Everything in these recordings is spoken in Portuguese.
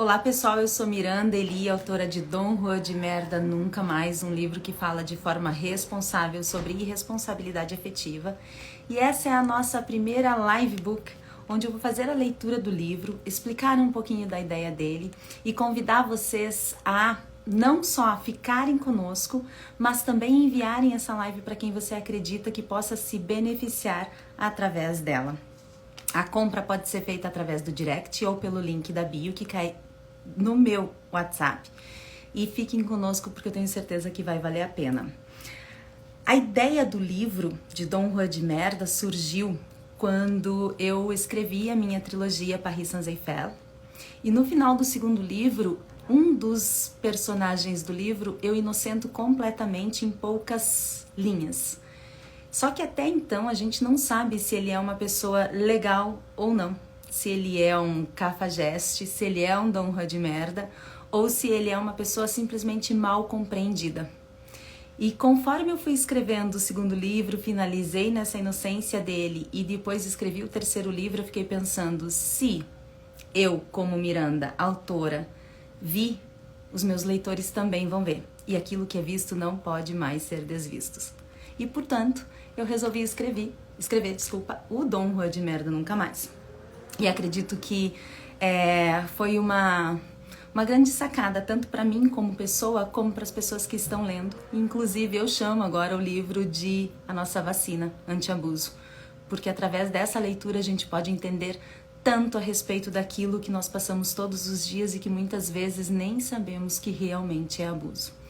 Olá pessoal, eu sou Miranda Eli, autora de Dom Juan de Merda Nunca Mais, um livro que fala de forma responsável sobre irresponsabilidade afetiva. E essa é a nossa primeira live book, onde eu vou fazer a leitura do livro, explicar um pouquinho da ideia dele e convidar vocês a não só ficarem conosco, mas também enviarem essa live para quem você acredita que possa se beneficiar através dela. A compra pode ser feita através do direct ou pelo link da bio que cai no meu WhatsApp. E fiquem conosco porque eu tenho certeza que vai valer a pena. A ideia do livro de Dom Juan de Merda surgiu quando eu escrevi a minha trilogia Paris Sans-Eiffel. E no final do segundo livro, um dos personagens do livro eu inocento completamente em poucas linhas. Só que até então a gente não sabe se ele é uma pessoa legal ou não. Se ele é um cafajeste, se ele é um Dom Juan de Merda, ou se ele é uma pessoa simplesmente mal compreendida. E conforme eu fui escrevendo o segundo livro, finalizei nessa inocência dele e depois escrevi o terceiro livro, eu fiquei pensando, se eu, como Miranda, autora, vi, os meus leitores também vão ver. E aquilo que é visto não pode mais ser desvisto. E, portanto, eu resolvi escrever o Dom Juan de Merda Nunca Mais. E acredito que foi uma grande sacada, tanto para mim como pessoa, como para as pessoas que estão lendo. Inclusive, eu chamo agora o livro de A Nossa Vacina Anti-Abuso, porque através dessa leitura a gente pode entender tanto a respeito daquilo que nós passamos todos os dias e que muitas vezes nem sabemos que realmente é abuso.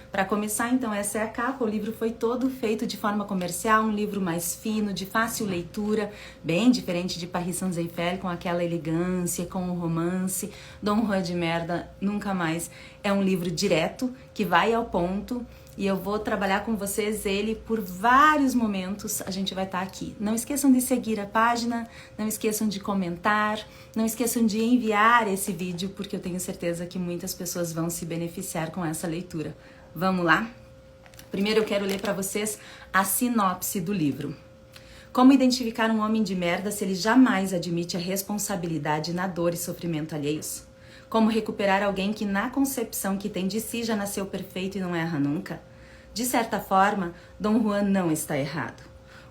Para começar, então, essa é a capa. O livro foi todo feito de forma comercial, um livro mais fino, de fácil leitura, bem diferente de Paris Sans-Eiffel, com aquela elegância, com o romance. Dom Juan de Merda Nunca Mais é um livro direto, que vai ao ponto, e eu vou trabalhar com vocês ele por vários momentos. A gente vai estar aqui. Não esqueçam de seguir a página, não esqueçam de comentar, não esqueçam de enviar esse vídeo, porque eu tenho certeza que muitas pessoas vão se beneficiar com essa leitura. Vamos lá? Primeiro eu quero ler para vocês a sinopse do livro. Como identificar um homem de merda se ele jamais admite a responsabilidade na dor e sofrimento alheios? Como recuperar alguém que na concepção que tem de si já nasceu perfeito e não erra nunca? De certa forma, Dom Juan não está errado.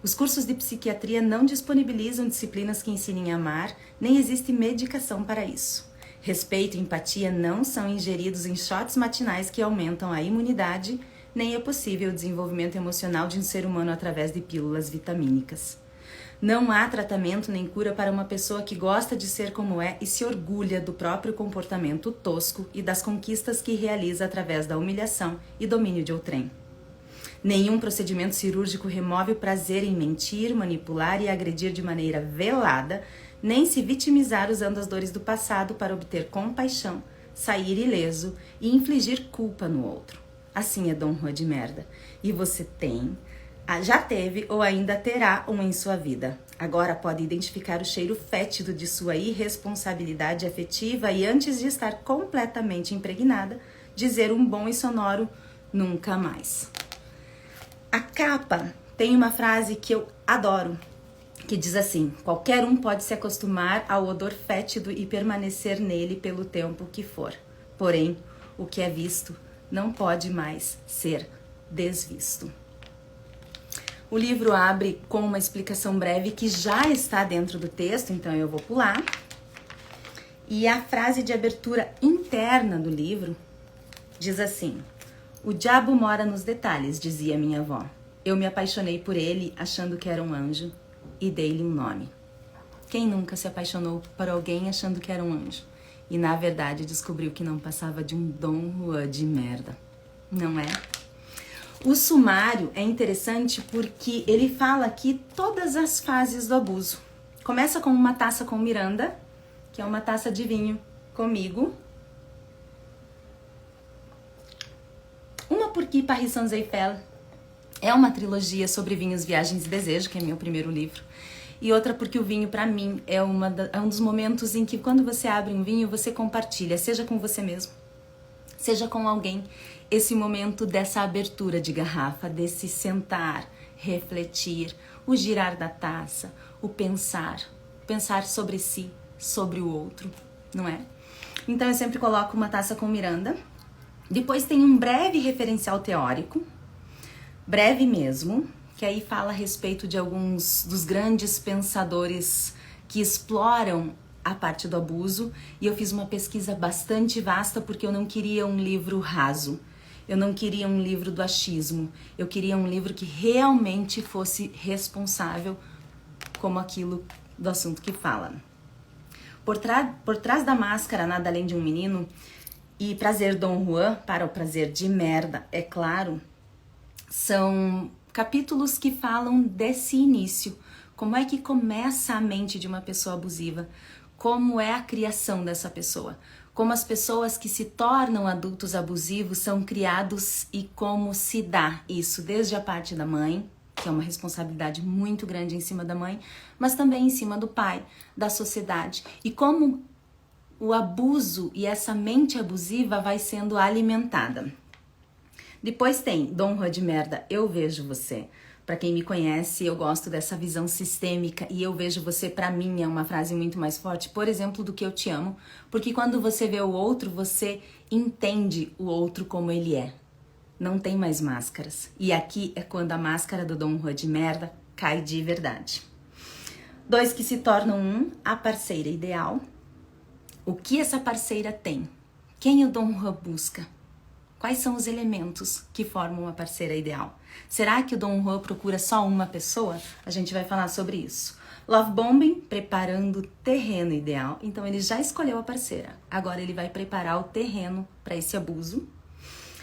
Os cursos de psiquiatria não disponibilizam disciplinas que ensinem a amar, nem existe medicação para isso. Respeito e empatia não são ingeridos em shots matinais que aumentam a imunidade, nem é possível o desenvolvimento emocional de um ser humano através de pílulas vitamínicas. Não há tratamento nem cura para uma pessoa que gosta de ser como é e se orgulha do próprio comportamento tosco e das conquistas que realiza através da humilhação e domínio de outrem. Nenhum procedimento cirúrgico remove o prazer em mentir, manipular e agredir de maneira velada, nem se vitimizar usando as dores do passado para obter compaixão, sair ileso e infligir culpa no outro. Assim é Dom Juan de Merda. E você já teve ou ainda terá um em sua vida. Agora pode identificar o cheiro fétido de sua irresponsabilidade afetiva e antes de estar completamente impregnada, dizer um bom e sonoro nunca mais. A capa tem uma frase que eu adoro, que diz assim: qualquer um pode se acostumar ao odor fétido e permanecer nele pelo tempo que for. Porém, o que é visto não pode mais ser desvisto. O livro abre com uma explicação breve que já está dentro do texto, então eu vou pular. E a frase de abertura interna do livro diz assim: o diabo mora nos detalhes, dizia minha avó. Eu me apaixonei por ele achando que era um anjo e dei-lhe um nome. Quem nunca se apaixonou por alguém achando que era um anjo? E na verdade descobriu que não passava de um Dom Juan de merda, não é? O sumário é interessante porque ele fala aqui todas as fases do abuso. Começa com uma taça com Miranda, que é uma taça de vinho comigo. Uma porque Paris Sans-Eiffel é uma trilogia sobre vinhos, viagens e desejo, que é meu primeiro livro. E outra porque o vinho, para mim, é um dos momentos em que, quando você abre um vinho, você compartilha, seja com você mesmo, seja com alguém, esse momento dessa abertura de garrafa, desse sentar, refletir, o girar da taça, o pensar sobre si, sobre o outro, não é? Então eu sempre coloco Uma Taça com Miranda. Depois tem um breve referencial teórico, breve mesmo, que aí fala a respeito de alguns dos grandes pensadores que exploram a parte do abuso. E eu fiz uma pesquisa bastante vasta porque eu não queria um livro raso. Eu não queria um livro do achismo. Eu queria um livro que realmente fosse responsável como aquilo do assunto que fala. Por trás da máscara, nada além de um menino, e Prazer Dom Juan, para o prazer de merda, é claro, são capítulos que falam desse início. Como é que começa a mente de uma pessoa abusiva? Como é a criação dessa pessoa? Como as pessoas que se tornam adultos abusivos são criados e como se dá isso desde a parte da mãe, que é uma responsabilidade muito grande em cima da mãe, mas também em cima do pai, da sociedade. E como o abuso e essa mente abusiva vai sendo alimentada. Depois tem Dom Juan de Merda, Eu Vejo Você. Para quem me conhece, eu gosto dessa visão sistêmica e eu vejo você, para mim, é uma frase muito mais forte, por exemplo, do que eu te amo, porque quando você vê o outro, você entende o outro como ele é. Não tem mais máscaras. E aqui é quando a máscara do Dom Juan de Merda cai de verdade. Dois que se tornam um, a parceira ideal. O que essa parceira tem? Quem o Dom Juan busca? Quais são os elementos que formam uma parceira ideal? Será que o Dom Juan procura só uma pessoa? A gente vai falar sobre isso. Love bombing, preparando o terreno ideal. Então ele já escolheu a parceira. Agora ele vai preparar o terreno para esse abuso.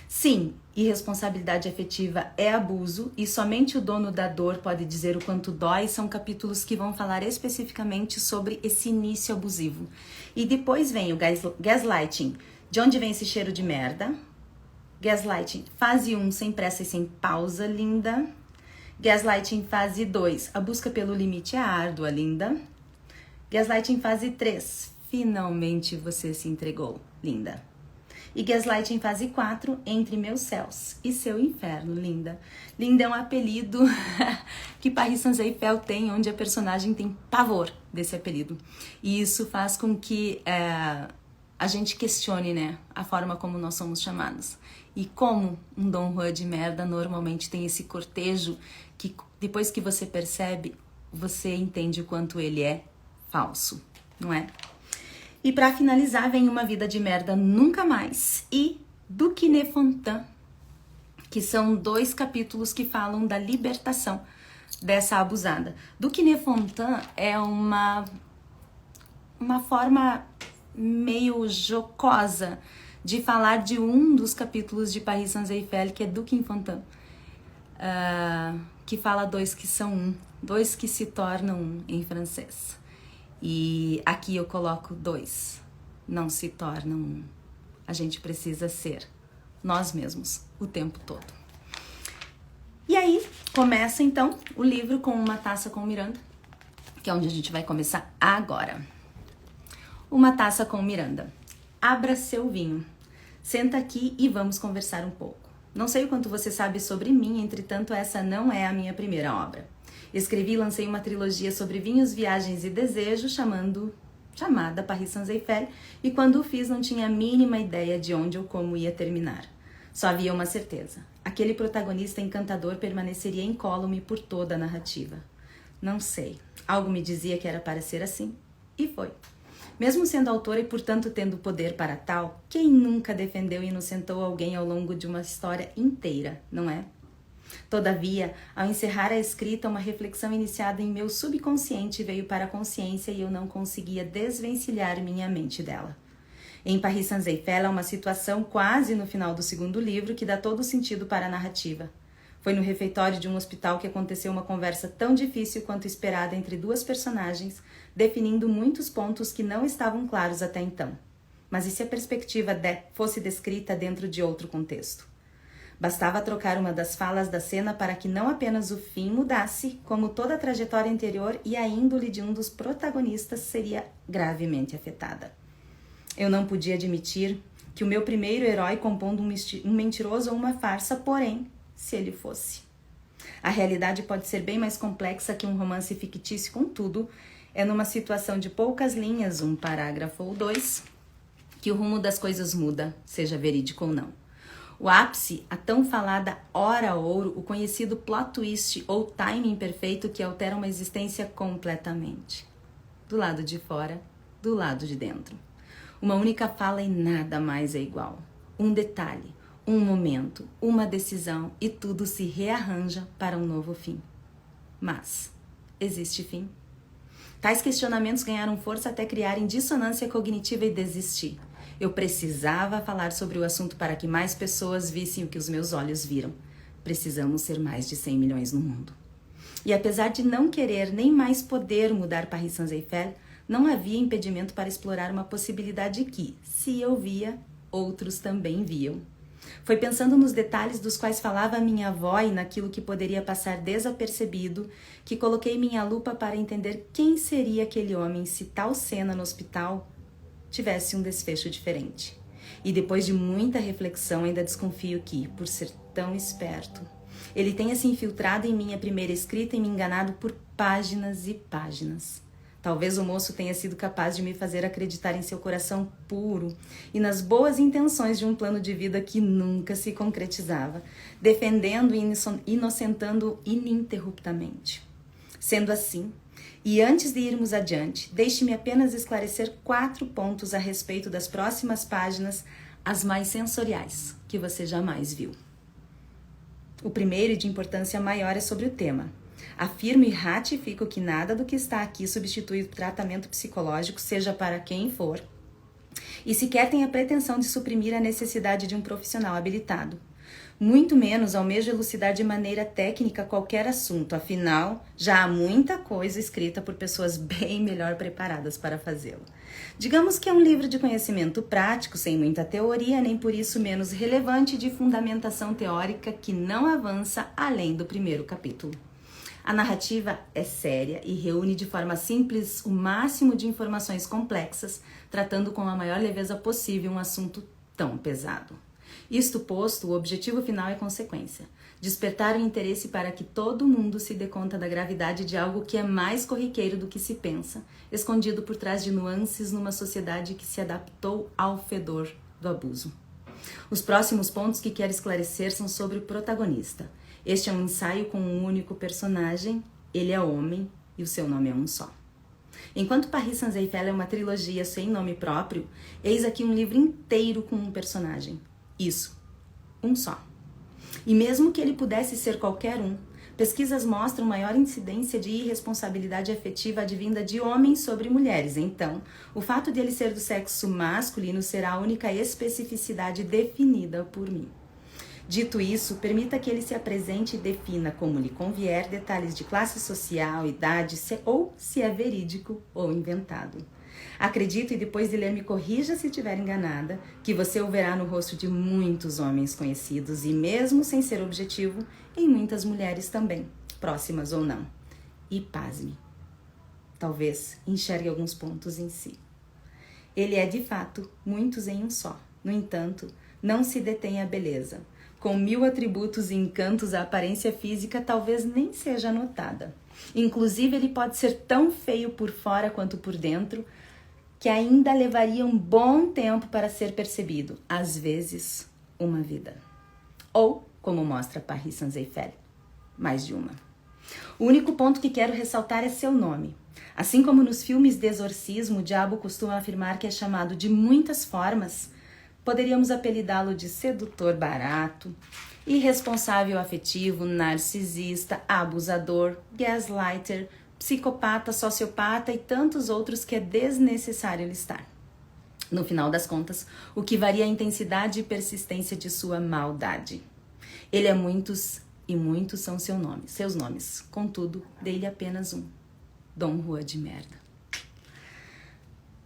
Sim, irresponsabilidade afetiva é abuso e somente o dono da dor pode dizer o quanto dói. São capítulos que vão falar especificamente sobre esse início abusivo. E depois vem o gaslighting. De onde vem esse cheiro de merda? Gaslighting, fase 1, sem pressa e sem pausa, linda. Gaslighting, fase 2, a busca pelo limite é árdua, linda. Gaslighting, fase 3, finalmente você se entregou, linda. E Gaslighting, fase 4, Entre Meus Céus e Seu Inferno, linda. Linda é um apelido que Paris Saint-Exupéry tem, onde a personagem tem pavor desse apelido. E isso faz com que a gente questione, né, a forma como nós somos chamados. E como um Dom Juan de Merda normalmente tem esse cortejo que depois que você percebe, você entende o quanto ele é falso, não é? E para finalizar vem Uma Vida de Merda Nunca Mais e Duque Nefontaine, que são 2 capítulos que falam da libertação dessa abusada. Duque Nefontaine é uma forma meio jocosa de falar de um dos capítulos de Paris Saint-Exupéry, que é Duque Infantin, que fala 2 que são um, 2 que se tornam um em francês. E aqui eu coloco 2, não se tornam um. A gente precisa ser nós mesmos o tempo todo. E aí começa então o livro com Uma Taça com Miranda, que é onde a gente vai começar agora. Uma Taça com Miranda. Abra seu vinho. Senta aqui e vamos conversar um pouco. Não sei o quanto você sabe sobre mim, entretanto essa não é a minha primeira obra. Escrevi e lancei uma trilogia sobre vinhos, viagens e desejo, chamada Paris Saint-Exupéry, e quando o fiz não tinha a mínima ideia de onde ou como ia terminar. Só havia uma certeza. Aquele protagonista encantador permaneceria incólume por toda a narrativa. Não sei. Algo me dizia que era para ser assim. E foi. Mesmo sendo autora e, portanto, tendo poder para tal, quem nunca defendeu e inocentou alguém ao longo de uma história inteira, não é? Todavia, ao encerrar a escrita, uma reflexão iniciada em meu subconsciente veio para a consciência e eu não conseguia desvencilhar minha mente dela. Em Paris Saint-Exupéry há uma situação quase no final do 2º livro que dá todo o sentido para a narrativa. Foi no refeitório de um hospital que aconteceu uma conversa tão difícil quanto esperada entre 2 personagens, definindo muitos pontos que não estavam claros até então. Mas e se a perspectiva fosse descrita dentro de outro contexto? Bastava trocar uma das falas da cena para que não apenas o fim mudasse, como toda a trajetória anterior e a índole de um dos protagonistas seria gravemente afetada. Eu não podia admitir que o meu primeiro herói compondo um mentiroso ou uma farsa, porém, se ele fosse. A realidade pode ser bem mais complexa que um romance fictício, contudo, é numa situação de poucas linhas, um parágrafo ou 2, que o rumo das coisas muda, seja verídico ou não. O ápice, a tão falada hora ouro, o conhecido plot twist ou timing perfeito que altera uma existência completamente. Do lado de fora, do lado de dentro. Uma única fala e nada mais é igual. Um detalhe, um momento, uma decisão e tudo se rearranja para um novo fim. Mas, existe fim? Tais questionamentos ganharam força até criarem dissonância cognitiva e desistir. Eu precisava falar sobre o assunto para que mais pessoas vissem o que os meus olhos viram. Precisamos ser mais de 100 milhões no mundo. E apesar de não querer nem mais poder mudar Paris Saint-Germain, não havia impedimento para explorar uma possibilidade que, se eu via, outros também viam. Foi pensando nos detalhes dos quais falava minha avó e naquilo que poderia passar desapercebido que coloquei minha lupa para entender quem seria aquele homem se tal cena no hospital tivesse um desfecho diferente. E depois de muita reflexão ainda desconfio que, por ser tão esperto, ele tenha se infiltrado em minha primeira escrita e me enganado por páginas e páginas. Talvez o moço tenha sido capaz de me fazer acreditar em seu coração puro e nas boas intenções de um plano de vida que nunca se concretizava, defendendo e inocentando ininterruptamente. Sendo assim, e antes de irmos adiante, deixe-me apenas esclarecer 4 pontos a respeito das próximas páginas, as mais sensoriais, que você jamais viu. O primeiro e de importância maior é sobre o tema. Afirmo e ratifico que nada do que está aqui substitui o tratamento psicológico, seja para quem for, e sequer tem a pretensão de suprimir a necessidade de um profissional habilitado. Muito menos almejo elucidar de maneira técnica qualquer assunto, afinal, já há muita coisa escrita por pessoas bem melhor preparadas para fazê-lo. Digamos que é um livro de conhecimento prático, sem muita teoria, nem por isso menos relevante de fundamentação teórica que não avança além do primeiro capítulo. A narrativa é séria e reúne de forma simples o máximo de informações complexas, tratando com a maior leveza possível um assunto tão pesado. Isto posto, o objetivo final é consequência. Despertar o interesse para que todo mundo se dê conta da gravidade de algo que é mais corriqueiro do que se pensa, escondido por trás de nuances numa sociedade que se adaptou ao fedor do abuso. Os próximos pontos que quero esclarecer são sobre o protagonista. Este é um ensaio com um único personagem, ele é homem e o seu nome é um só. Enquanto Paris Saint-Germain é uma trilogia sem nome próprio, eis aqui um livro inteiro com um personagem. Isso, um só. E mesmo que ele pudesse ser qualquer um, pesquisas mostram maior incidência de irresponsabilidade afetiva advinda de homens sobre mulheres. Então, o fato de ele ser do sexo masculino será a única especificidade definida por mim. Dito isso, permita que ele se apresente e defina como lhe convier detalhes de classe social, idade, ou se é verídico ou inventado. Acredito, e depois de ler me corrija se estiver enganada, que você o verá no rosto de muitos homens conhecidos e mesmo sem ser objetivo, em muitas mulheres também, próximas ou não. E pasme, talvez enxergue alguns pontos em si. Ele é de fato muitos em um só. No entanto, não se detém à beleza. Com 1000 atributos e encantos, a aparência física talvez nem seja notada. Inclusive, ele pode ser tão feio por fora quanto por dentro, que ainda levaria um bom tempo para ser percebido, às vezes, uma vida. Ou, como mostra Paris Saint-Germain, mais de uma. O único ponto que quero ressaltar é seu nome. Assim como nos filmes de exorcismo, o diabo costuma afirmar que é chamado de muitas formas, poderíamos apelidá-lo de sedutor barato, irresponsável afetivo, narcisista, abusador, gaslighter, psicopata, sociopata e tantos outros que é desnecessário listar. No final das contas, o que varia é a intensidade e persistência de sua maldade. Ele é muitos e muitos são seus nomes. Contudo, dei-lhe apenas um: Dom Juan de Merda.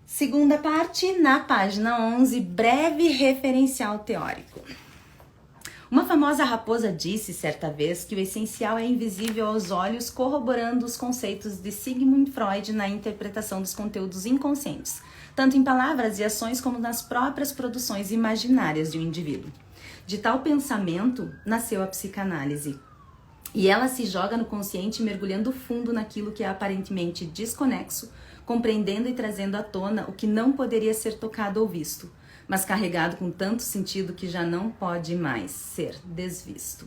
Segunda parte, na página 11, breve referencial teórico. Uma famosa raposa disse certa vez que o essencial é invisível aos olhos, corroborando os conceitos de Sigmund Freud na interpretação dos conteúdos inconscientes, tanto em palavras e ações como nas próprias produções imaginárias de um indivíduo. De tal pensamento nasceu a psicanálise. E ela se joga no consciente, mergulhando fundo naquilo que é aparentemente desconexo, compreendendo e trazendo à tona o que não poderia ser tocado ou visto. mas carregado com tanto sentido que já não pode mais ser desvisto.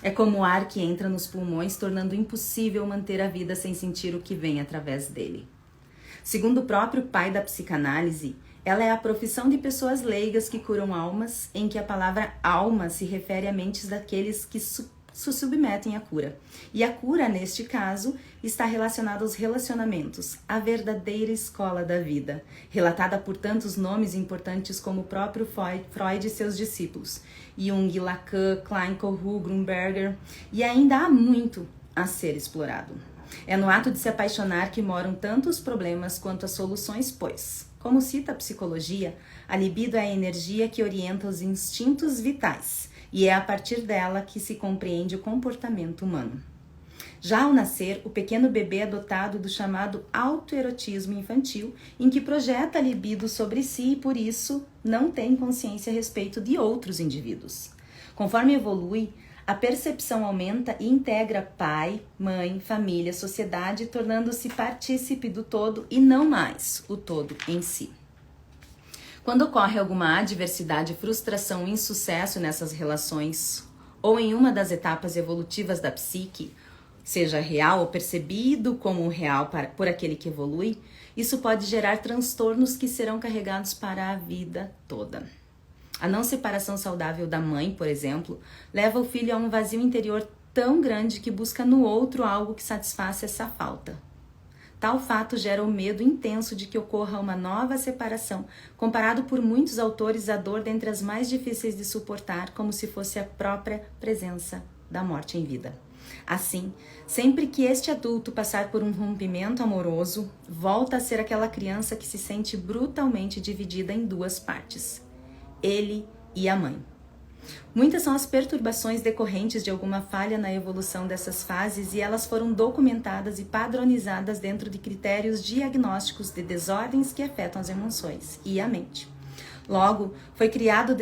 É como o ar que entra nos pulmões, tornando impossível manter a vida sem sentir o que vem através dele. Segundo o próprio pai da psicanálise, ela é a profissão de pessoas leigas que curam almas, em que a palavra alma se refere a mentes daqueles que se submetem à cura. E a cura, neste caso, está relacionada aos relacionamentos, a verdadeira escola da vida, relatada por tantos nomes importantes como o próprio Freud e seus discípulos, Jung, Lacan, Klein, Kohou, Grunberger, e ainda há muito a ser explorado. É no ato de se apaixonar que moram tanto os problemas quanto as soluções, pois, como cita a psicologia, a libido é a energia que orienta os instintos vitais, e é a partir dela que se compreende o comportamento humano. Já ao nascer, o pequeno bebê é dotado do chamado autoerotismo infantil, em que projeta a libido sobre si e, por isso, não tem consciência a respeito de outros indivíduos. Conforme evolui, a percepção aumenta e integra pai, mãe, família, sociedade, tornando-se partícipe do todo e não mais o todo em si. Quando ocorre alguma adversidade, frustração ou insucesso nessas relações, ou em uma das etapas evolutivas da psique, seja real ou percebido como real por aquele que evolui, isso pode gerar transtornos que serão carregados para a vida toda. A não separação saudável da mãe, por exemplo, leva o filho a um vazio interior tão grande que busca no outro algo que satisfaça essa falta. Tal fato gera o medo intenso de que ocorra uma nova separação, comparado por muitos autores à dor dentre as mais difíceis de suportar, como se fosse a própria presença da morte em vida. Assim, sempre que este adulto passar por um rompimento amoroso, volta a ser aquela criança que se sente brutalmente dividida em duas partes, ele e a mãe. Muitas são as perturbações decorrentes de alguma falha na evolução dessas fases e elas foram documentadas e padronizadas dentro de critérios diagnósticos de desordens que afetam as emoções e a mente. Logo, foi criado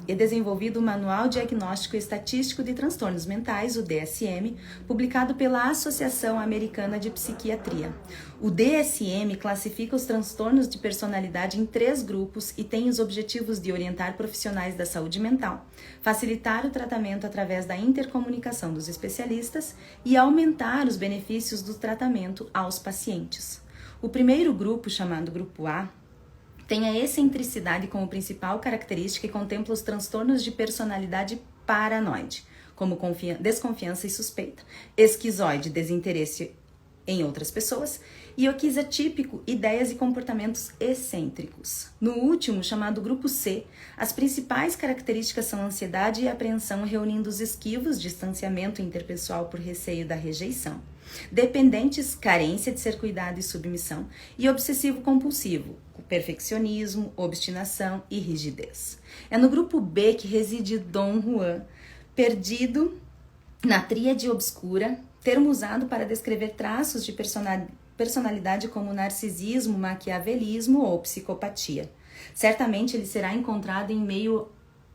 e desenvolvido o Manual Diagnóstico e Estatístico de Transtornos Mentais, o DSM, publicado pela Associação Americana de Psiquiatria. O DSM classifica os transtornos de personalidade em 3 grupos e tem os objetivos de orientar profissionais da saúde mental, facilitar o tratamento através da intercomunicação dos especialistas e aumentar os benefícios do tratamento aos pacientes. O primeiro grupo, chamado Grupo A, tem a excentricidade como principal característica e contempla os transtornos de personalidade paranoide, como desconfiança e suspeita, esquizoide, desinteresse em outras pessoas, e o esquizotípico, ideias e comportamentos excêntricos. No último, chamado Grupo C, as principais características são ansiedade e apreensão, reunindo os esquivos, distanciamento interpessoal por receio da rejeição, dependentes, carência de ser cuidado e submissão, e obsessivo-compulsivo, perfeccionismo, obstinação e rigidez. É no grupo B que reside Dom Juan, perdido na tríade obscura, termo usado para descrever traços de personalidade como narcisismo, maquiavelismo ou psicopatia. Certamente ele será encontrado em meio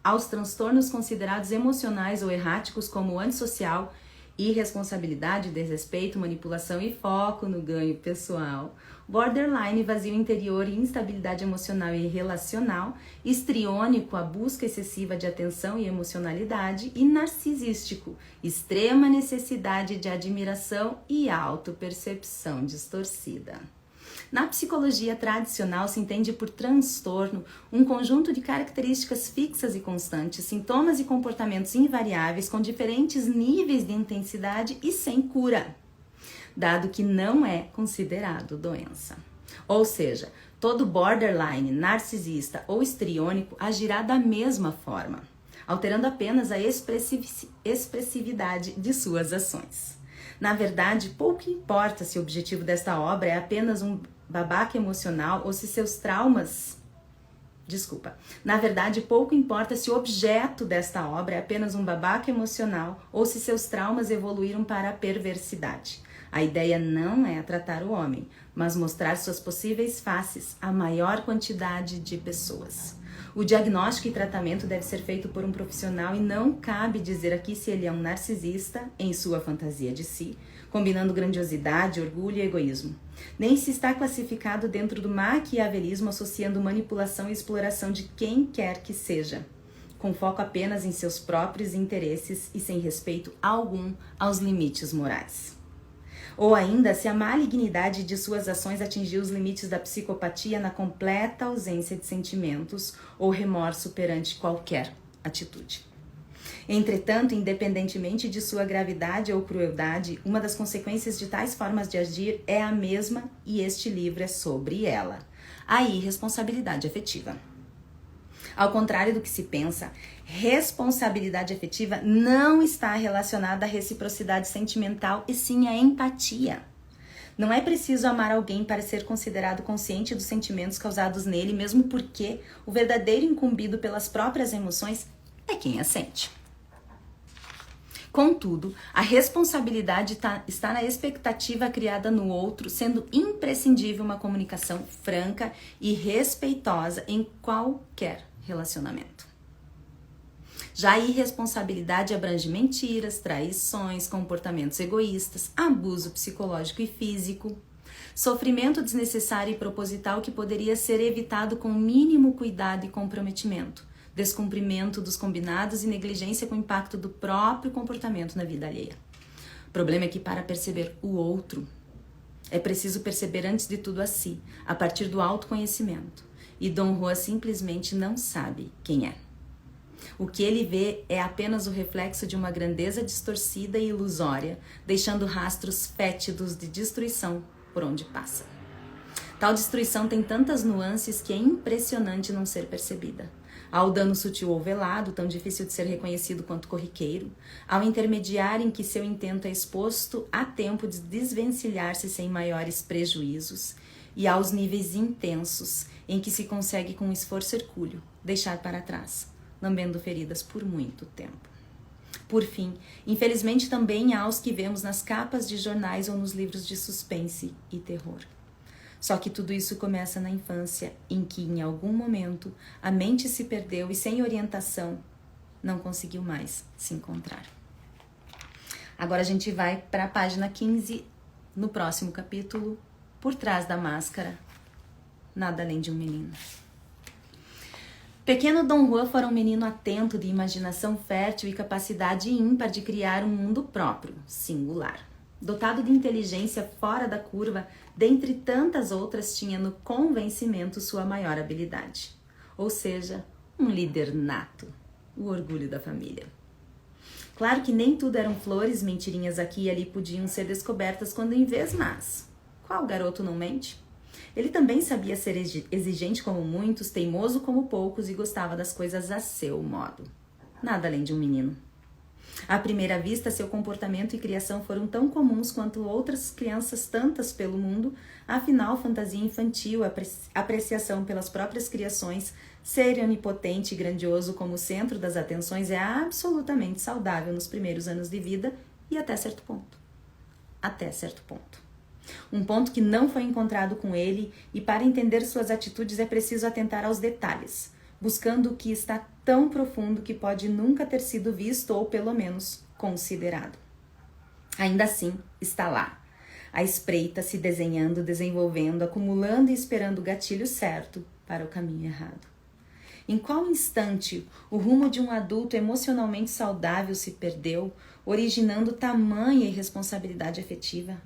aos transtornos considerados emocionais ou erráticos como antissocial, irresponsabilidade, desrespeito, manipulação e foco no ganho pessoal, borderline, vazio interior e instabilidade emocional e relacional, histriônico, a busca excessiva de atenção e emocionalidade, e narcisístico, extrema necessidade de admiração e autopercepção distorcida. Na psicologia tradicional se entende por transtorno um conjunto de características fixas e constantes, sintomas e comportamentos invariáveis com diferentes níveis de intensidade e sem cura, dado que não é considerado doença. Ou seja, todo borderline, narcisista ou histriônico agirá da mesma forma, alterando apenas a expressividade de suas ações. Na verdade, pouco importa se o objetivo desta obra é apenas um babaca emocional ou se seus traumas... Na verdade, pouco importa se o objeto desta obra é apenas um babaca emocional ou se seus traumas evoluíram para a perversidade. A ideia não é tratar o homem, mas mostrar suas possíveis faces à maior quantidade de pessoas. O diagnóstico e tratamento deve ser feito por um profissional e não cabe dizer aqui se ele é um narcisista em sua fantasia de si, combinando grandiosidade, orgulho e egoísmo. Nem se está classificado dentro do maquiavelismo associando manipulação e exploração de quem quer que seja, com foco apenas em seus próprios interesses e sem respeito algum aos limites morais. Ou ainda, se a malignidade de suas ações atingiu os limites da psicopatia na completa ausência de sentimentos ou remorso perante qualquer atitude. Entretanto, independentemente de sua gravidade ou crueldade, uma das consequências de tais formas de agir é a mesma e este livro é sobre ela: a irresponsabilidade afetiva. Ao contrário do que se pensa, responsabilidade afetiva não está relacionada à reciprocidade sentimental e sim à empatia. Não é preciso amar alguém para ser considerado consciente dos sentimentos causados nele, mesmo porque o verdadeiro incumbido pelas próprias emoções é quem as sente. Contudo, a responsabilidade está na expectativa criada no outro, sendo imprescindível uma comunicação franca e respeitosa em qualquer relacionamento. Já a irresponsabilidade abrange mentiras, traições, comportamentos egoístas, abuso psicológico e físico, sofrimento desnecessário e proposital que poderia ser evitado com o mínimo cuidado e comprometimento, descumprimento dos combinados e negligência com o impacto do próprio comportamento na vida alheia. O problema é que para perceber o outro, é preciso perceber antes de tudo a si, a partir do autoconhecimento. E Dom Juan simplesmente não sabe quem é. O que ele vê é apenas o reflexo de uma grandeza distorcida e ilusória, deixando rastros fétidos de destruição por onde passa. Tal destruição tem tantas nuances que é impressionante não ser percebida. Ao dano sutil ou velado, tão difícil de ser reconhecido quanto corriqueiro, ao intermediário em que seu intento é exposto a tempo de desvencilhar-se sem maiores prejuízos, e aos níveis intensos em que se consegue com esforço hercúleo deixar para trás, lambendo feridas por muito tempo. Por fim, infelizmente também há os que vemos nas capas de jornais ou nos livros de suspense e terror. Só que tudo isso começa na infância, em que em algum momento a mente se perdeu e sem orientação não conseguiu mais se encontrar. Agora a gente vai para a página 15, no próximo capítulo, Por Trás da Máscara, Nada Além de um Menino. Pequeno Dom Juan fora um menino atento, de imaginação fértil e capacidade ímpar de criar um mundo próprio, singular. Dotado de inteligência fora da curva, dentre tantas outras, tinha no convencimento sua maior habilidade. Ou seja, um líder nato, o orgulho da família. Claro que nem tudo eram flores, mentirinhas aqui e ali podiam ser descobertas quando em vez mas. Qual garoto não mente? Ele também sabia ser exigente como muitos, teimoso como poucos e gostava das coisas a seu modo. Nada além de um menino. À primeira vista, seu comportamento e criação foram tão comuns quanto outras crianças tantas pelo mundo, afinal, fantasia infantil, apreciação pelas próprias criações, ser onipotente e grandioso como o centro das atenções é absolutamente saudável nos primeiros anos de vida e até certo ponto. Até certo ponto. Um ponto que não foi encontrado com ele, e para entender suas atitudes é preciso atentar aos detalhes, buscando o que está tão profundo que pode nunca ter sido visto ou pelo menos considerado. Ainda assim, está lá, à espreita, se desenhando, desenvolvendo, acumulando e esperando o gatilho certo para o caminho errado. Em qual instante o rumo de um adulto emocionalmente saudável se perdeu, originando tamanha irresponsabilidade afetiva?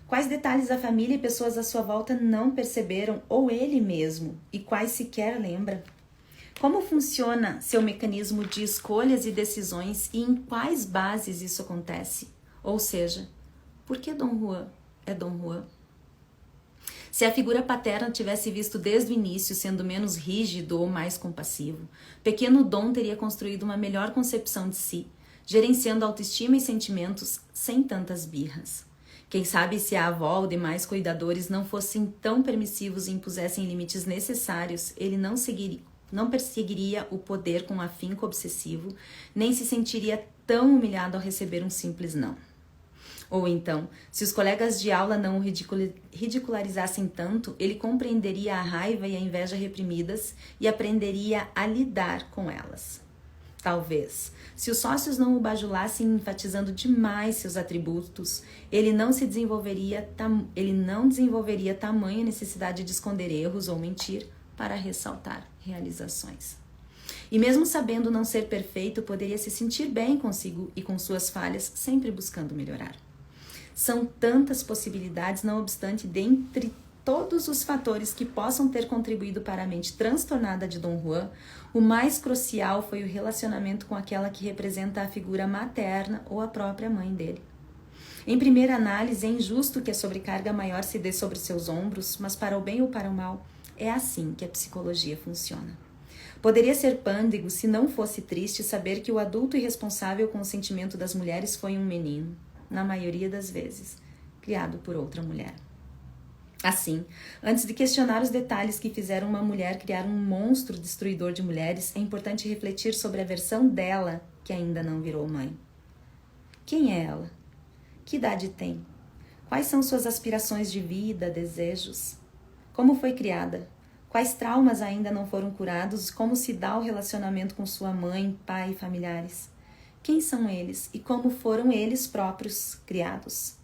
Quais detalhes a família e pessoas à sua volta não perceberam, ou ele mesmo, e quais sequer lembra? Como funciona seu mecanismo de escolhas e decisões e em quais bases isso acontece? Ou seja, por que Dom Juan é Dom Juan? Se a figura paterna tivesse visto desde o início, sendo menos rígido ou mais compassivo, pequeno Dom teria construído uma melhor concepção de si, gerenciando autoestima e sentimentos sem tantas birras. Quem sabe se a avó ou demais cuidadores não fossem tão permissivos e impusessem limites necessários, ele não perseguiria o poder com afinco obsessivo, nem se sentiria tão humilhado ao receber um simples não. Ou então, se os colegas de aula não o ridicularizassem tanto, ele compreenderia a raiva e a inveja reprimidas e aprenderia a lidar com elas. Talvez, se os sócios não o bajulassem enfatizando demais seus atributos, ele não desenvolveria tamanha necessidade de esconder erros ou mentir para ressaltar realizações. E mesmo sabendo não ser perfeito, poderia se sentir bem consigo e com suas falhas, sempre buscando melhorar. São tantas possibilidades, não obstante, dentre todos os fatores que possam ter contribuído para a mente transtornada de Dom Juan, o mais crucial foi o relacionamento com aquela que representa a figura materna ou a própria mãe dele. Em primeira análise, é injusto que a sobrecarga maior se dê sobre seus ombros, mas para o bem ou para o mal, é assim que a psicologia funciona. Poderia ser pândego se não fosse triste saber que o adulto irresponsável com o sentimento das mulheres foi um menino, na maioria das vezes, criado por outra mulher. Assim, antes de questionar os detalhes que fizeram uma mulher criar um monstro destruidor de mulheres, é importante refletir sobre a versão dela que ainda não virou mãe. Quem é ela? Que idade tem? Quais são suas aspirações de vida, desejos? Como foi criada? Quais traumas ainda não foram curados? Como se dá o relacionamento com sua mãe, pai e familiares? Quem são eles e como foram eles próprios criados?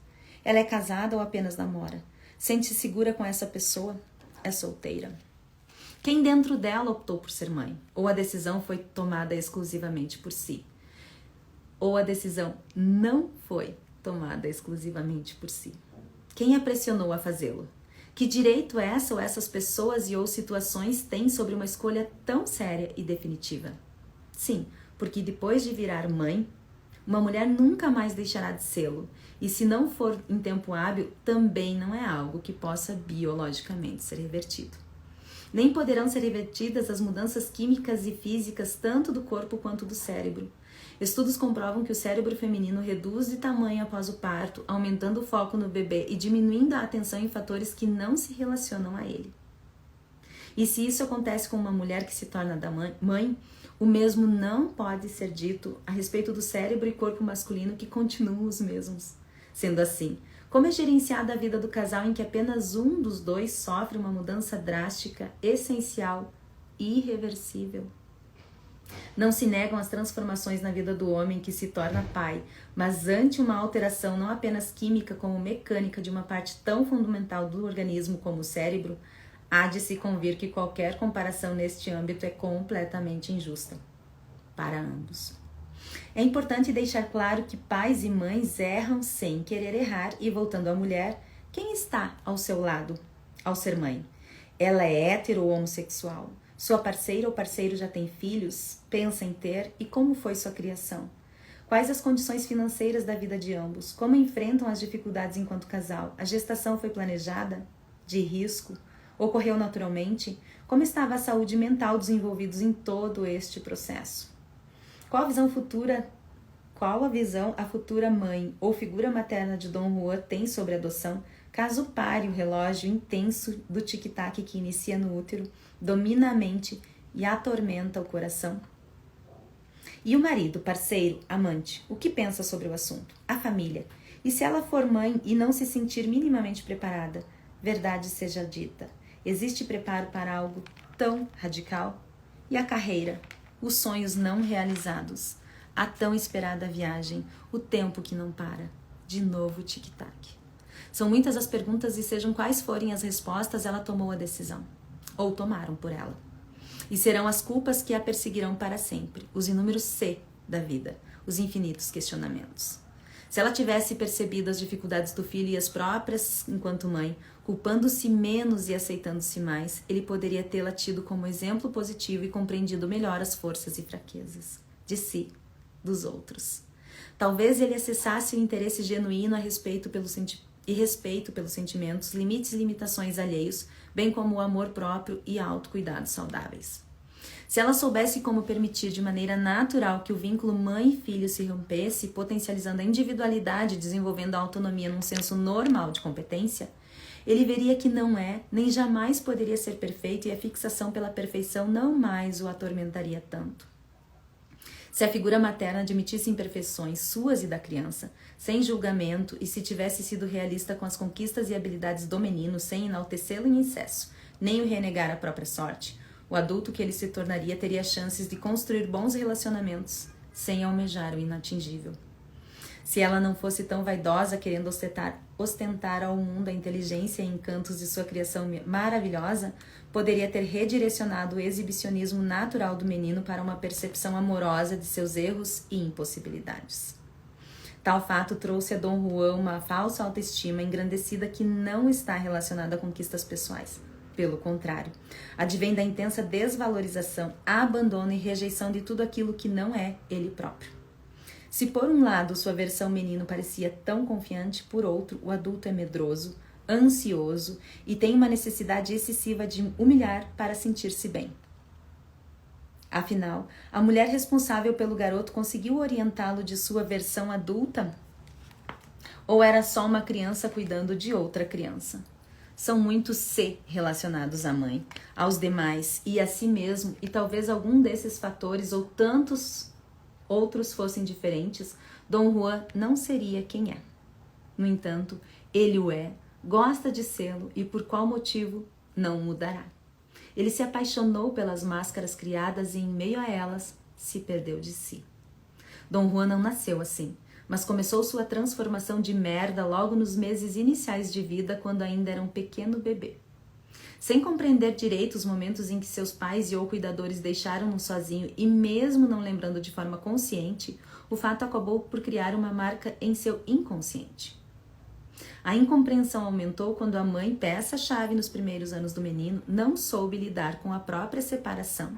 Ela é casada ou apenas namora? Sente-se segura com essa pessoa? É solteira? Quem dentro dela optou por ser mãe? Ou a decisão foi tomada exclusivamente por si? Ou a decisão não foi tomada exclusivamente por si? Quem a pressionou a fazê-lo? Que direito essa ou essas pessoas e ou situações têm sobre uma escolha tão séria e definitiva? Sim, porque depois de virar mãe, uma mulher nunca mais deixará de sê-lo, e se não for em tempo hábil, também não é algo que possa biologicamente ser revertido. Nem poderão ser revertidas as mudanças químicas e físicas tanto do corpo quanto do cérebro. Estudos comprovam que o cérebro feminino reduz de tamanho após o parto, aumentando o foco no bebê e diminuindo a atenção em fatores que não se relacionam a ele. E se isso acontece com uma mulher que se torna mãe, o mesmo não pode ser dito a respeito do cérebro e corpo masculino, que continuam os mesmos. Sendo assim, como é gerenciada a vida do casal em que apenas um dos dois sofre uma mudança drástica, essencial e irreversível? Não se negam as transformações na vida do homem que se torna pai, mas ante uma alteração não apenas química como mecânica de uma parte tão fundamental do organismo como o cérebro, há de se convir que qualquer comparação neste âmbito é completamente injusta para ambos. É importante deixar claro que pais e mães erram sem querer errar e, voltando à mulher, quem está ao seu lado ao ser mãe? Ela é hétero ou homossexual? Sua parceira ou parceiro já tem filhos? Pensa em ter? E como foi sua criação? Quais as condições financeiras da vida de ambos? Como enfrentam as dificuldades enquanto casal? A gestação foi planejada? De risco? Ocorreu naturalmente? Como estava a saúde mental dos envolvidos em todo este processo? Qual a visão a futura mãe ou figura materna de Dom Juan tem sobre a adoção, caso pare o relógio intenso do tic-tac que inicia no útero, domina a mente e atormenta o coração? E o marido, parceiro, amante, o que pensa sobre o assunto? A família. E se ela for mãe e não se sentir minimamente preparada? Verdade seja dita, existe preparo para algo tão radical? E a carreira? Os sonhos não realizados? A tão esperada viagem? O tempo que não para? De novo tic-tac. São muitas as perguntas e sejam quais forem as respostas, ela tomou a decisão. Ou tomaram por ela. E serão as culpas que a perseguirão para sempre, os inúmeros C da vida, os infinitos questionamentos. Se ela tivesse percebido as dificuldades do filho e as próprias enquanto mãe, culpando-se menos e aceitando-se mais, ele poderia tê-la tido como exemplo positivo e compreendido melhor as forças e fraquezas de si, dos outros. Talvez ele acessasse o interesse genuíno a respeito pelos sentimentos, limites e limitações alheios, bem como o amor próprio e autocuidado saudáveis. Se ela soubesse como permitir de maneira natural que o vínculo mãe e filho se rompesse, potencializando a individualidade e desenvolvendo a autonomia num senso normal de competência, ele veria que não é, nem jamais poderia ser perfeito e a fixação pela perfeição não mais o atormentaria tanto. Se a figura materna admitisse imperfeições suas e da criança, sem julgamento, e se tivesse sido realista com as conquistas e habilidades do menino, sem enaltecê-lo em excesso, nem o renegar a própria sorte, o adulto que ele se tornaria teria chances de construir bons relacionamentos, sem almejar o inatingível. Se ela não fosse tão vaidosa, querendo ostentar ao mundo a inteligência e encantos de sua criação maravilhosa, poderia ter redirecionado o exibicionismo natural do menino para uma percepção amorosa de seus erros e impossibilidades. Tal fato trouxe a Dom Juan uma falsa autoestima engrandecida que não está relacionada a conquistas pessoais. Pelo contrário, advém da intensa desvalorização, abandono e rejeição de tudo aquilo que não é ele próprio. Se por um lado sua versão menino parecia tão confiante, por outro, o adulto é medroso, ansioso e tem uma necessidade excessiva de humilhar para sentir-se bem. Afinal, a mulher responsável pelo garoto conseguiu orientá-lo de sua versão adulta? Ou era só uma criança cuidando de outra criança? São muitos se relacionados à mãe, aos demais e a si mesmo, e talvez algum desses fatores ou tantos outros fossem diferentes, Dom Juan não seria quem é. No entanto, ele o é, gosta de sê-lo e por qual motivo não mudará. Ele se apaixonou pelas máscaras criadas e em meio a elas se perdeu de si. Dom Juan não nasceu assim, mas começou sua transformação de merda logo nos meses iniciais de vida, quando ainda era um pequeno bebê. Sem compreender direito os momentos em que seus pais e ou cuidadores deixaram-no sozinho e mesmo não lembrando de forma consciente, o fato acabou por criar uma marca em seu inconsciente. A incompreensão aumentou quando a mãe, peça-chave nos primeiros anos do menino, não soube lidar com a própria separação.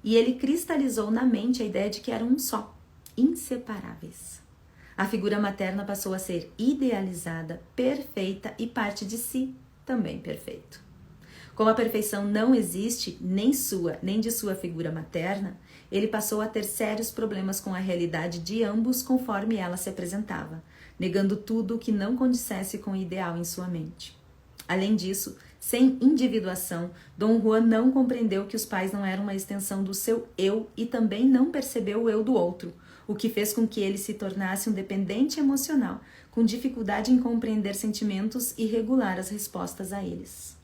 E ele cristalizou na mente a ideia de que eram um só, inseparáveis. A figura materna passou a ser idealizada, perfeita e parte de si também perfeito. Como a perfeição não existe, nem sua, nem de sua figura materna, ele passou a ter sérios problemas com a realidade de ambos conforme ela se apresentava, negando tudo o que não condissesse com o ideal em sua mente. Além disso, sem individuação, Dom Juan não compreendeu que os pais não eram uma extensão do seu eu e também não percebeu o eu do outro, o que fez com que ele se tornasse um dependente emocional, com dificuldade em compreender sentimentos e regular as respostas a eles.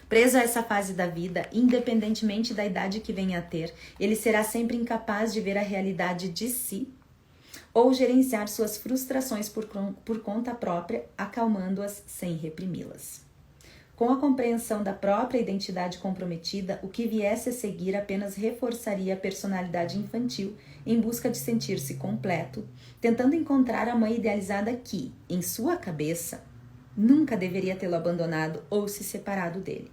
Preso a essa fase da vida, independentemente da idade que venha a ter, ele será sempre incapaz de ver a realidade de si ou gerenciar suas frustrações por conta própria, acalmando-as sem reprimi-las. Com a compreensão da própria identidade comprometida, o que viesse a seguir apenas reforçaria a personalidade infantil em busca de sentir-se completo, tentando encontrar a mãe idealizada que, em sua cabeça, nunca deveria tê-lo abandonado ou se separado dele.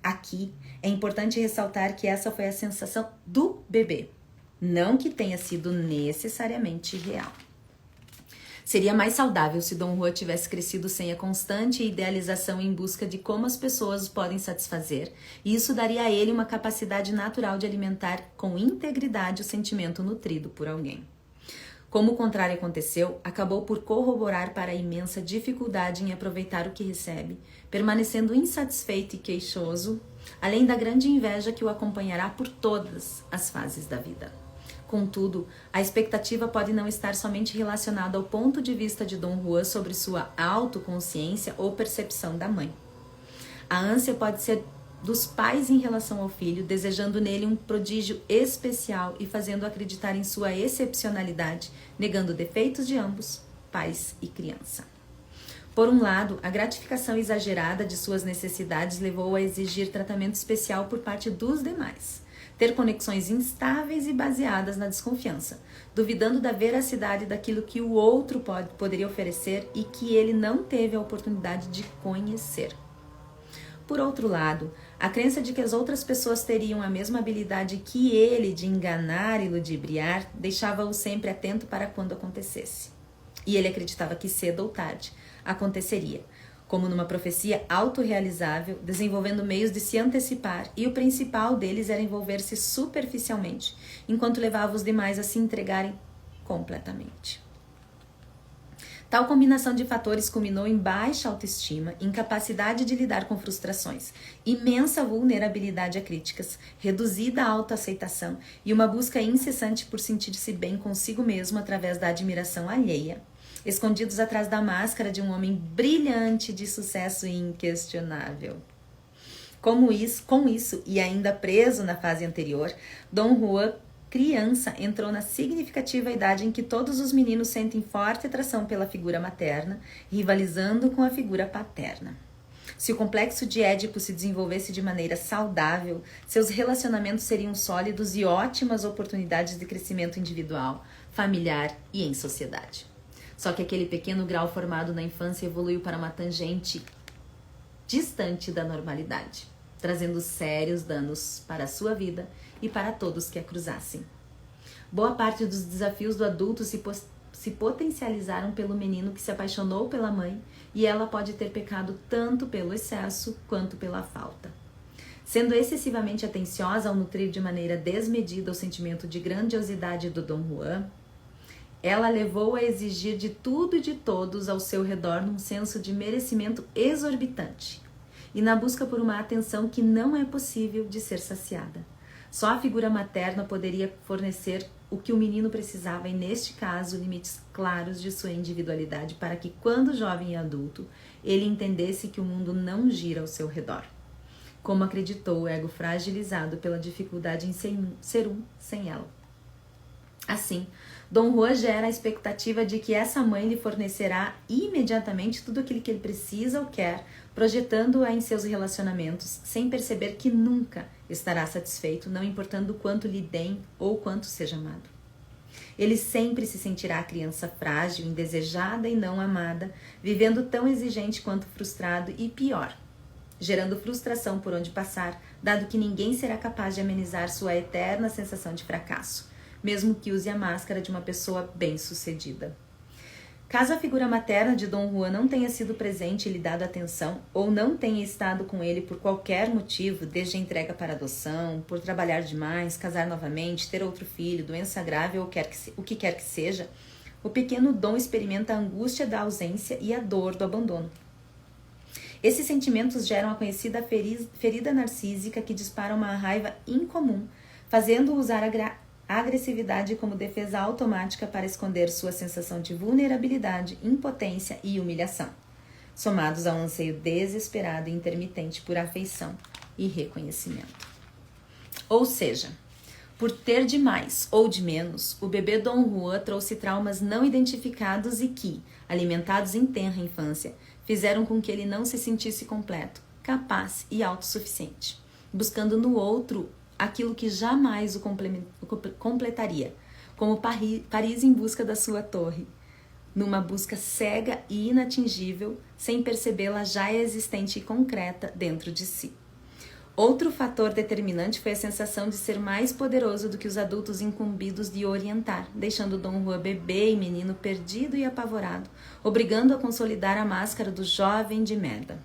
Aqui é importante ressaltar que essa foi a sensação do bebê, não que tenha sido necessariamente real. Seria mais saudável se Dom Juan tivesse crescido sem a constante idealização em busca de como as pessoas o podem satisfazer, e isso daria a ele uma capacidade natural de alimentar com integridade o sentimento nutrido por alguém. Como o contrário aconteceu, acabou por corroborar para a imensa dificuldade em aproveitar o que recebe, permanecendo insatisfeito e queixoso, além da grande inveja que o acompanhará por todas as fases da vida. Contudo, a expectativa pode não estar somente relacionada ao ponto de vista de Dom Juan sobre sua autoconsciência ou percepção da mãe. A ânsia pode ser dos pais em relação ao filho, desejando nele um prodígio especial e fazendo acreditar em sua excepcionalidade, negando defeitos de ambos, pais e criança. Por um lado, a gratificação exagerada de suas necessidades levou a exigir tratamento especial por parte dos demais, ter conexões instáveis e baseadas na desconfiança, duvidando da veracidade daquilo que o outro poderia oferecer e que ele não teve a oportunidade de conhecer. Por outro lado, a crença de que as outras pessoas teriam a mesma habilidade que ele de enganar e ludibriar deixava-o sempre atento para quando acontecesse. E ele acreditava que cedo ou tarde aconteceria, como numa profecia autorrealizável, desenvolvendo meios de se antecipar, e o principal deles era envolver-se superficialmente, enquanto levava os demais a se entregarem completamente. Tal combinação de fatores culminou em baixa autoestima, incapacidade de lidar com frustrações, imensa vulnerabilidade a críticas, reduzida autoaceitação e uma busca incessante por sentir-se bem consigo mesmo através da admiração alheia, escondidos atrás da máscara de um homem brilhante de sucesso inquestionável. Com isso, e ainda preso na fase anterior, Dom Juan, criança, entrou na significativa idade em que todos os meninos sentem forte atração pela figura materna, rivalizando com a figura paterna. Se o complexo de Édipo se desenvolvesse de maneira saudável, seus relacionamentos seriam sólidos e ótimas oportunidades de crescimento individual, familiar e em sociedade. Só que aquele pequeno grau formado na infância evoluiu para uma tangente distante da normalidade, trazendo sérios danos para a sua vida e para todos que a cruzassem. Boa parte dos desafios do adulto se potencializaram pelo menino que se apaixonou pela mãe, e ela pode ter pecado tanto pelo excesso quanto pela falta. Sendo excessivamente atenciosa ao nutrir de maneira desmedida o sentimento de grandiosidade do Dom Juan, ela levou a exigir de tudo e de todos ao seu redor num senso de merecimento exorbitante e na busca por uma atenção que não é possível de ser saciada. Só a figura materna poderia fornecer o que o menino precisava e, neste caso, limites claros de sua individualidade para que, quando jovem e adulto, ele entendesse que o mundo não gira ao seu redor. Como acreditou o ego fragilizado pela dificuldade em ser um sem ela. Assim, Dom Juan gera a expectativa de que essa mãe lhe fornecerá imediatamente tudo aquilo que ele precisa ou quer, projetando-a em seus relacionamentos, sem perceber que nunca estará satisfeito, não importando quanto lhe deem ou quanto seja amado. Ele sempre se sentirá a criança frágil, indesejada e não amada, vivendo tão exigente quanto frustrado e pior, gerando frustração por onde passar, dado que ninguém será capaz de amenizar sua eterna sensação de fracasso, mesmo que use a máscara de uma pessoa bem-sucedida. Caso a figura materna de Dom Juan não tenha sido presente e lhe dado atenção, ou não tenha estado com ele por qualquer motivo, desde a entrega para adoção, por trabalhar demais, casar novamente, ter outro filho, doença grave ou o que quer que seja, o pequeno Dom experimenta a angústia da ausência e a dor do abandono. Esses sentimentos geram a conhecida ferida narcísica que dispara uma raiva incomum, fazendo-o usar a agressividade como defesa automática para esconder sua sensação de vulnerabilidade, impotência e humilhação, somados ao anseio desesperado e intermitente por afeição e reconhecimento. Ou seja, por ter de mais ou de menos, o bebê Dom Juan trouxe traumas não identificados e que, alimentados em tenra infância, fizeram com que ele não se sentisse completo, capaz e autossuficiente, buscando no outro aquilo que jamais o completaria, como Paris em busca da sua torre, numa busca cega e inatingível, sem percebê-la já existente e concreta dentro de si. Outro fator determinante foi a sensação de ser mais poderoso do que os adultos incumbidos de orientar, deixando Dom Juan bebê e menino perdido e apavorado, obrigando a consolidar a máscara do jovem de merda.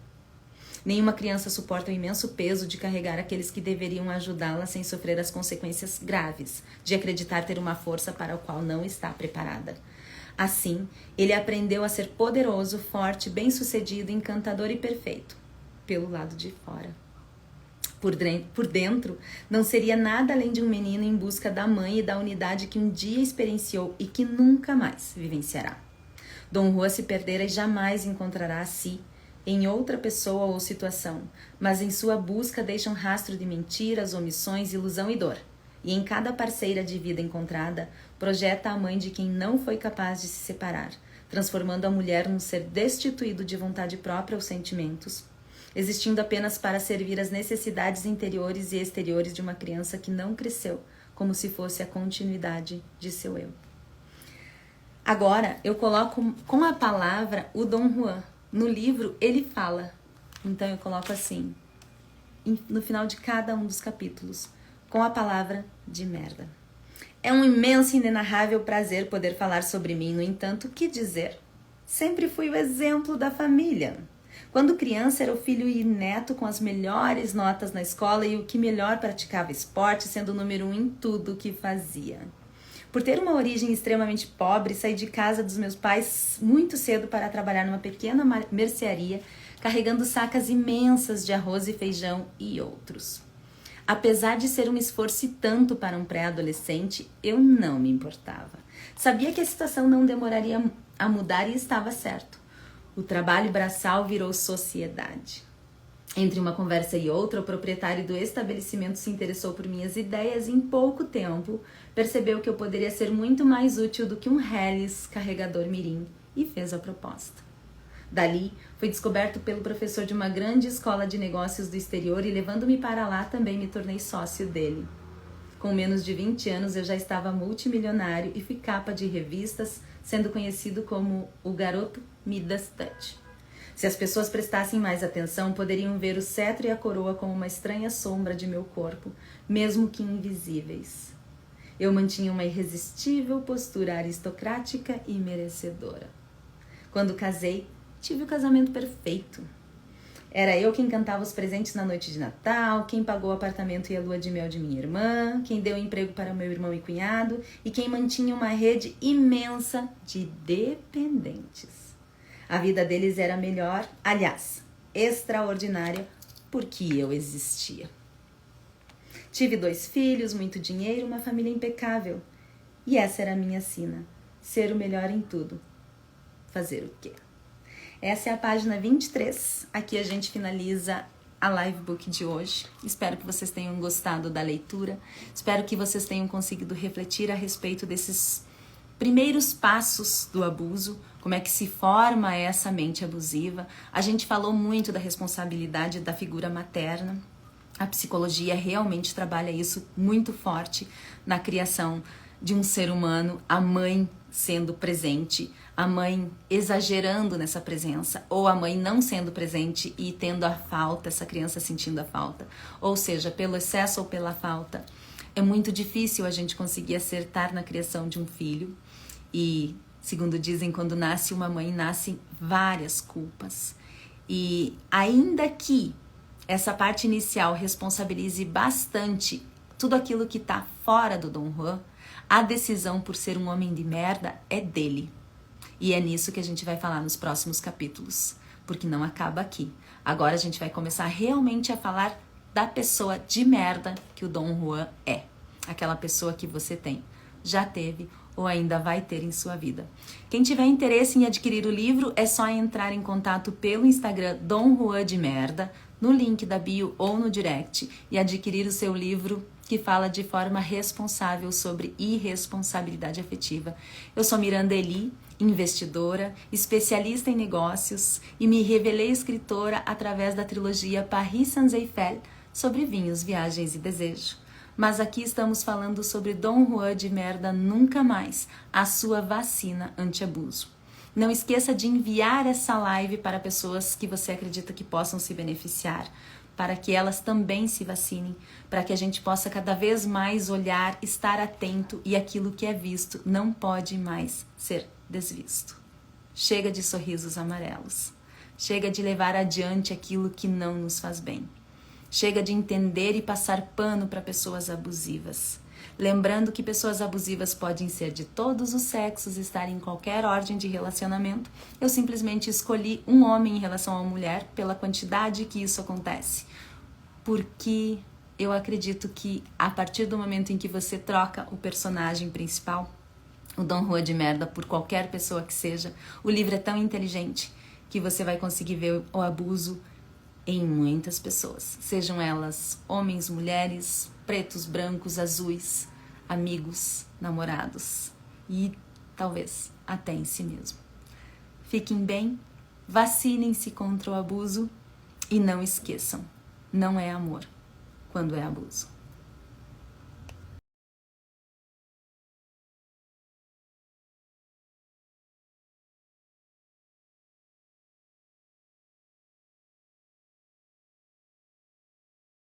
Nenhuma criança suporta o imenso peso de carregar aqueles que deveriam ajudá-la sem sofrer as consequências graves de acreditar ter uma força para a qual não está preparada. Assim, ele aprendeu a ser poderoso, forte, bem-sucedido, encantador e perfeito, pelo lado de fora. Por dentro, não seria nada além de um menino em busca da mãe e da unidade que um dia experienciou e que nunca mais vivenciará. Dom Juan se perdera e jamais encontrará a si, em outra pessoa ou situação, mas em sua busca deixa um rastro de mentiras, omissões, ilusão e dor. E em cada parceira de vida encontrada, projeta a mãe de quem não foi capaz de se separar, transformando a mulher num ser destituído de vontade própria ou sentimentos, existindo apenas para servir às necessidades interiores e exteriores de uma criança que não cresceu, como se fosse a continuidade de seu eu. Agora, eu coloco com a palavra o Dom Juan. No livro, ele fala. Então, eu coloco assim, no final de cada um dos capítulos, com a palavra de merda. É um imenso e inenarrável prazer poder falar sobre mim, no entanto, o que dizer? Sempre fui o exemplo da família. Quando criança, era o filho e neto com as melhores notas na escola e o que melhor praticava esporte, sendo o número 1 em tudo o que fazia. Por ter uma origem extremamente pobre, saí de casa dos meus pais muito cedo para trabalhar numa pequena mercearia, carregando sacas imensas de arroz e feijão e outros. Apesar de ser um esforço e tanto para um pré-adolescente, eu não me importava. Sabia que a situação não demoraria a mudar e estava certo. O trabalho braçal virou sociedade. Entre uma conversa e outra, o proprietário do estabelecimento se interessou por minhas ideias e em pouco tempo percebeu que eu poderia ser muito mais útil do que um Helles carregador mirim e fez a proposta. Dali, fui descoberto pelo professor de uma grande escola de negócios do exterior e levando-me para lá também me tornei sócio dele. Com menos de 20 anos eu já estava multimilionário e fui capa de revistas, sendo conhecido como o garoto Midas Touch. Se as pessoas prestassem mais atenção, poderiam ver o cetro e a coroa como uma estranha sombra de meu corpo, mesmo que invisíveis. Eu mantinha uma irresistível postura aristocrática e merecedora. Quando casei, tive o casamento perfeito. Era eu quem cantava os presentes na noite de Natal, quem pagou o apartamento e a lua de mel de minha irmã, quem deu emprego para meu irmão e cunhado e quem mantinha uma rede imensa de dependentes. A vida deles era melhor, aliás, extraordinária, porque eu existia. Tive 2 filhos, muito dinheiro, uma família impecável. E essa era a minha sina, ser o melhor em tudo. Fazer o quê? Essa é a página 23. Aqui a gente finaliza a live book de hoje. Espero que vocês tenham gostado da leitura. Espero que vocês tenham conseguido refletir a respeito desses primeiros passos do abuso, como é que se forma essa mente abusiva. A gente falou muito da responsabilidade da figura materna. A psicologia realmente trabalha isso muito forte na criação de um ser humano, a mãe sendo presente, a mãe exagerando nessa presença, ou a mãe não sendo presente e tendo a falta, essa criança sentindo a falta. Ou seja, pelo excesso ou pela falta. É muito difícil a gente conseguir acertar na criação de um filho. E, segundo dizem, quando nasce uma mãe, nascem várias culpas. E ainda que essa parte inicial responsabilize bastante tudo aquilo que está fora do Dom Juan, a decisão por ser um homem de merda é dele. E é nisso que a gente vai falar nos próximos capítulos, porque não acaba aqui. Agora a gente vai começar realmente a falar da pessoa de merda que o Dom Juan é. Aquela pessoa que você tem, já teve ou ainda vai ter em sua vida. Quem tiver interesse em adquirir o livro, é só entrar em contato pelo Instagram Dom Juan de Merda, no link da bio ou no direct, e adquirir o seu livro que fala de forma responsável sobre irresponsabilidade afetiva. Eu sou Miranda Eli, investidora, especialista em negócios e me revelei escritora através da trilogia Paris Sans-Eiffel sobre vinhos, viagens e desejo. Mas aqui estamos falando sobre Dom Juan de Merda Nunca Mais, a sua vacina anti-abuso. Não esqueça de enviar essa live para pessoas que você acredita que possam se beneficiar, para que elas também se vacinem, para que a gente possa cada vez mais olhar, estar atento e aquilo que é visto não pode mais ser desvisto. Chega de sorrisos amarelos. Chega de levar adiante aquilo que não nos faz bem. Chega de entender e passar pano para pessoas abusivas. Lembrando que pessoas abusivas podem ser de todos os sexos, estar em qualquer ordem de relacionamento. Eu simplesmente escolhi um homem em relação a uma mulher pela quantidade que isso acontece. Porque eu acredito que a partir do momento em que você troca o personagem principal, o Dom Juan de Merda, por qualquer pessoa que seja, o livro é tão inteligente que você vai conseguir ver o abuso em muitas pessoas, sejam elas homens, mulheres, pretos, brancos, azuis, amigos, namorados e talvez até em si mesmo. Fiquem bem, vacinem-se contra o abuso e não esqueçam, não é amor quando é abuso.